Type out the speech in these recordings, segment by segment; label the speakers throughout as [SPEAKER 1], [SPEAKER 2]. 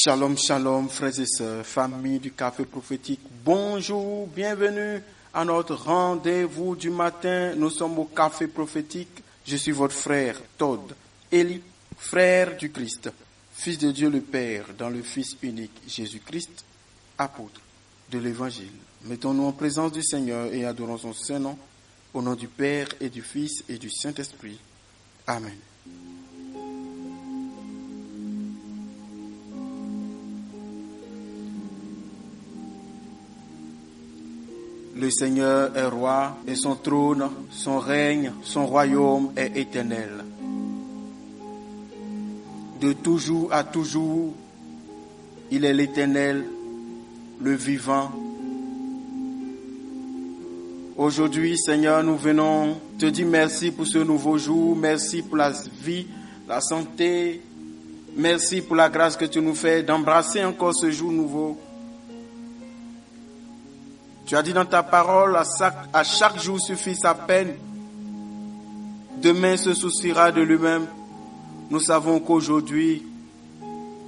[SPEAKER 1] Shalom, shalom, frères et sœurs, famille du Café Prophétique. Bonjour, bienvenue à notre rendez-vous du matin. Nous sommes au Café Prophétique. Je suis votre frère Todd Eli, frère du Christ, Fils de Dieu le Père, dans le Fils unique Jésus-Christ, apôtre de l'Évangile. Mettons-nous en présence du Seigneur et adorons son Saint-Nom, au nom du Père et du Fils et du Saint-Esprit. Amen. Le Seigneur est roi et son trône, son règne, son royaume est éternel. De toujours à toujours, il est l'Éternel, le vivant. Aujourd'hui, Seigneur, nous venons te dire merci pour ce nouveau jour, merci pour la vie, la santé, merci pour la grâce que tu nous fais d'embrasser encore ce jour nouveau. Tu as dit dans ta parole, à chaque jour suffit sa peine. Demain se souciera de lui-même. Nous savons qu'aujourd'hui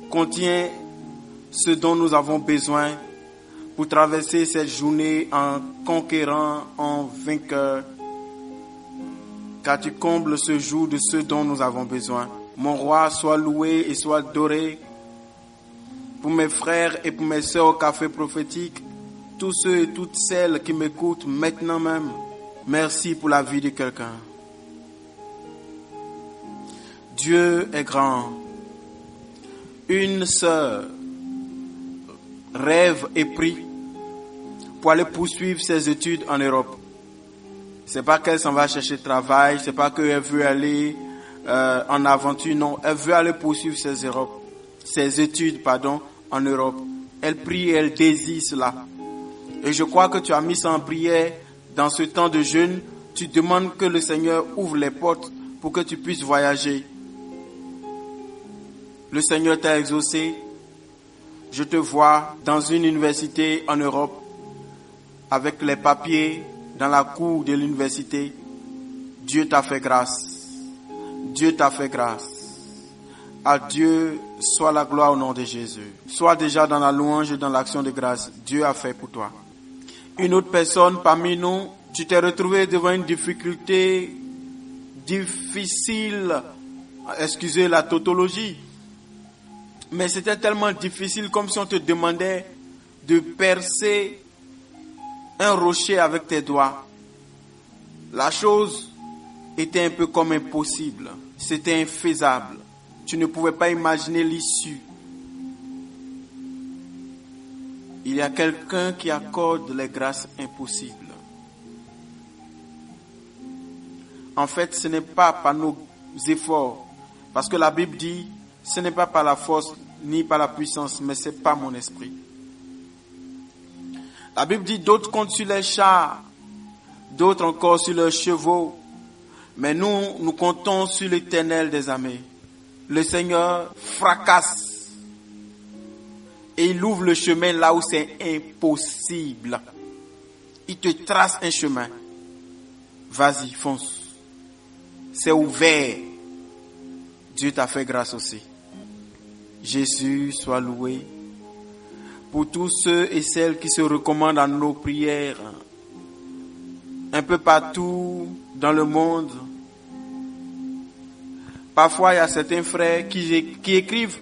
[SPEAKER 1] contient ce dont nous avons besoin pour traverser cette journée en conquérant, en vainqueur. Car tu combles ce jour de ce dont nous avons besoin. Mon roi, sois loué et sois adoré. Pour mes frères et pour mes sœurs au Café Prophétique, tous ceux et toutes celles qui m'écoutent maintenant même, merci pour la vie de quelqu'un. Dieu est grand. Une sœur rêve et prie pour aller poursuivre ses études en Europe. C'est pas qu'elle s'en va chercher travail, c'est pas qu'elle veut aller en aventure, non. Elle veut aller poursuivre ses études en Europe. Elle prie et elle désire cela. Et je crois que tu as mis ça en prière dans ce temps de jeûne. Tu demandes que le Seigneur ouvre les portes pour que tu puisses voyager. Le Seigneur t'a exaucé. Je te vois dans une université en Europe avec les papiers dans la cour de l'université. Dieu t'a fait grâce. Dieu t'a fait grâce. À Dieu soit la gloire au nom de Jésus. Sois déjà dans la louange et dans l'action de grâce. Dieu a fait pour toi. Une autre personne parmi nous, tu t'es retrouvé devant une difficulté difficile, excusez la tautologie, mais c'était tellement difficile comme si on te demandait de percer un rocher avec tes doigts. La chose était un peu comme impossible, c'était infaisable. Tu ne pouvais pas imaginer l'issue. Il y a quelqu'un qui accorde les grâces impossibles. En fait, ce n'est pas par nos efforts. Parce que la Bible dit, ce n'est pas par la force ni par la puissance, mais c'est par mon esprit. La Bible dit, d'autres comptent sur les chars, d'autres encore sur leurs chevaux. Mais nous comptons sur l'Éternel des armées. Le Seigneur fracasse. Et il ouvre le chemin là où c'est impossible. Il te trace un chemin. Vas-y, fonce. C'est ouvert. Dieu t'a fait grâce aussi. Jésus soit loué. Pour tous ceux et celles qui se recommandent à nos prières, un peu partout dans le monde. Parfois, il y a certains frères qui écrivent.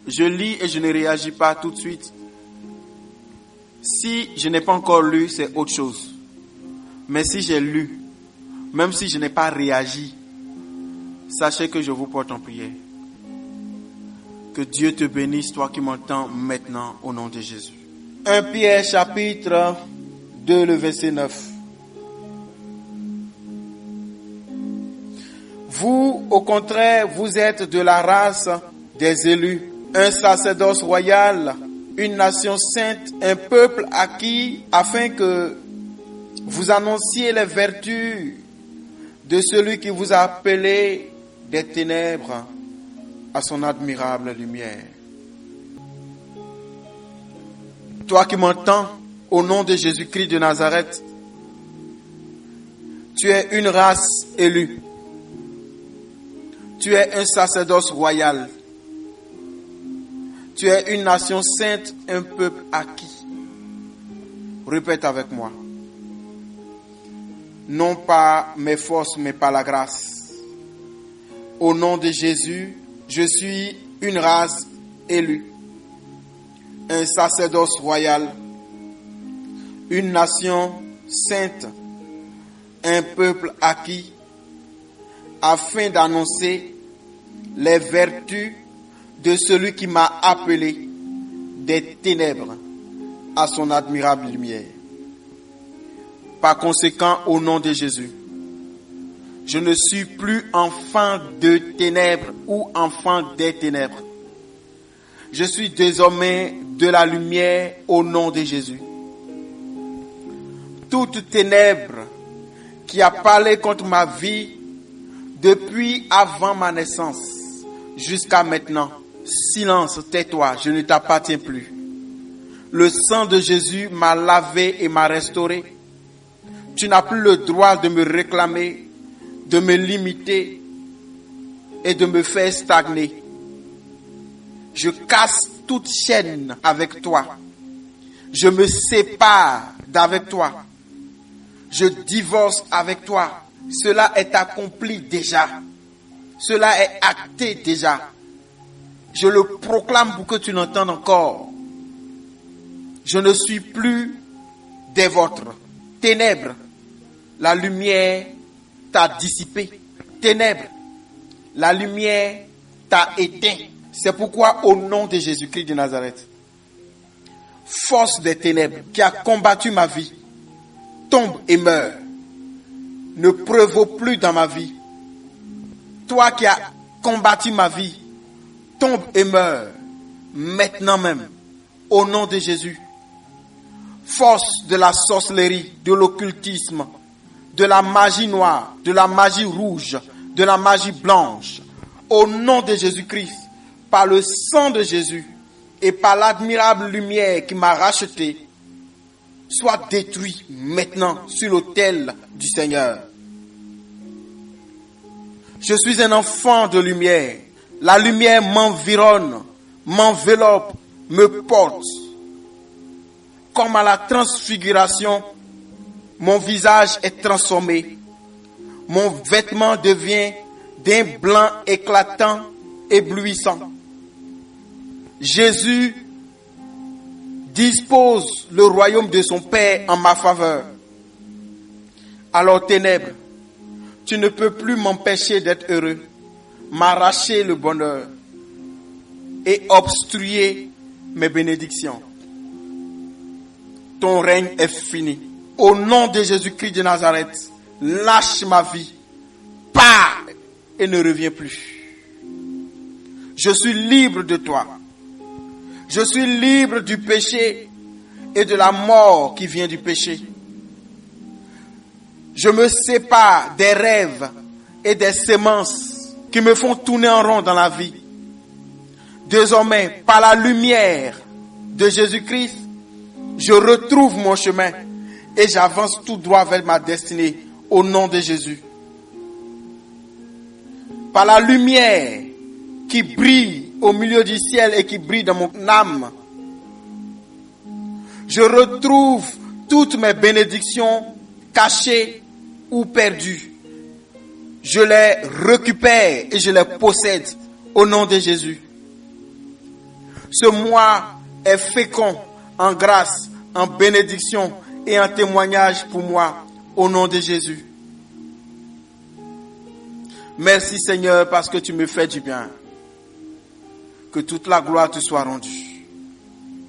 [SPEAKER 1] Je lis et je ne réagis pas tout de suite. Si je n'ai pas encore lu, c'est autre chose. Mais si j'ai lu, même si je n'ai pas réagi, sachez que je vous porte en prière. Que Dieu te bénisse, toi qui m'entends maintenant, au nom de Jésus. 1 Pierre chapitre 2, le verset 9. Vous, au contraire, vous êtes de la race des élus. Un sacerdoce royal, une nation sainte, un peuple acquis, afin que vous annonciez les vertus de celui qui vous a appelé des ténèbres à son admirable lumière. Toi qui m'entends, au nom de Jésus-Christ de Nazareth, tu es une race élue. Tu es un sacerdoce royal. Tu es une nation sainte, un peuple acquis. Répète avec moi. Non pas mes forces, mais par la grâce. Au nom de Jésus, je suis une race élue, un sacerdoce royal, une nation sainte, un peuple acquis, afin d'annoncer les vertus de celui qui m'a appelé des ténèbres à son admirable lumière. Par conséquent, au nom de Jésus, je ne suis plus enfant de ténèbres ou enfant des ténèbres. Je suis désormais de la lumière au nom de Jésus. Toute ténèbre qui a parlé contre ma vie depuis avant ma naissance jusqu'à maintenant, silence, tais-toi, je ne t'appartiens plus. Le sang de Jésus m'a lavé et m'a restauré. Tu n'as plus le droit de me réclamer, de me limiter et de me faire stagner. Je casse toute chaîne avec toi. Je me sépare d'avec toi. Je divorce avec toi. Cela est accompli déjà. Cela est acté déjà. Je le proclame pour que tu l'entendes encore. Je ne suis plus des vôtres. Ténèbres, la lumière t'a dissipé. Ténèbres, la lumière t'a éteint. C'est pourquoi, au nom de Jésus-Christ de Nazareth, force des ténèbres qui a combattu ma vie, tombe et meurt. Ne prévaut plus dans ma vie. Toi qui as combattu ma vie, tombe et meurt. Maintenant même, au nom de Jésus. Force de la sorcellerie, de l'occultisme, de la magie noire, de la magie rouge, de la magie blanche. Au nom de Jésus-Christ, par le sang de Jésus et par l'admirable lumière qui m'a racheté, soit détruit maintenant sur l'autel du Seigneur. Je suis un enfant de lumière. La lumière m'environne, m'enveloppe, me porte. Comme à la transfiguration, mon visage est transformé. Mon vêtement devient d'un blanc éclatant, éblouissant. Jésus dispose le royaume de son Père en ma faveur. Alors ténèbres, tu ne peux plus m'empêcher d'être heureux, m'arracher le bonheur et obstruer mes bénédictions. Ton règne est fini. Au nom de Jésus-Christ de Nazareth, lâche ma vie, pars et ne reviens plus. Je suis libre de toi. Je suis libre du péché et de la mort qui vient du péché. Je me sépare des rêves et des sémences qui me font tourner en rond dans la vie. Désormais, par la lumière de Jésus-Christ, je retrouve mon chemin et j'avance tout droit vers ma destinée au nom de Jésus. Par la lumière qui brille au milieu du ciel et qui brille dans mon âme, je retrouve toutes mes bénédictions cachées ou perdues. Je les récupère et je les possède au nom de Jésus. Ce mois est fécond en grâce, en bénédiction et en témoignage pour moi au nom de Jésus. Merci Seigneur parce que tu me fais du bien. Que toute la gloire te soit rendue.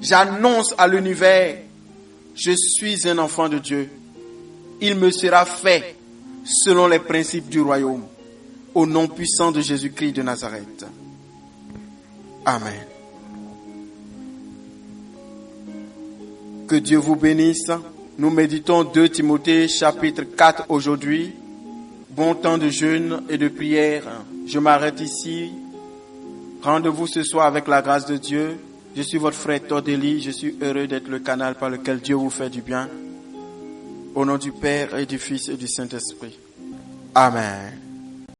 [SPEAKER 1] J'annonce à l'univers, je suis un enfant de Dieu. Il me sera fait selon les principes du royaume. Au nom puissant de Jésus-Christ de Nazareth. Amen. Que Dieu vous bénisse. Nous méditons 2 Timothée chapitre 4 aujourd'hui. Bon temps de jeûne et de prière. Je m'arrête ici. Rendez-vous ce soir avec la grâce de Dieu. Je suis votre frère Tordeli. Je suis heureux d'être le canal par lequel Dieu vous fait du bien. Au nom du Père et du Fils et du Saint-Esprit. Amen.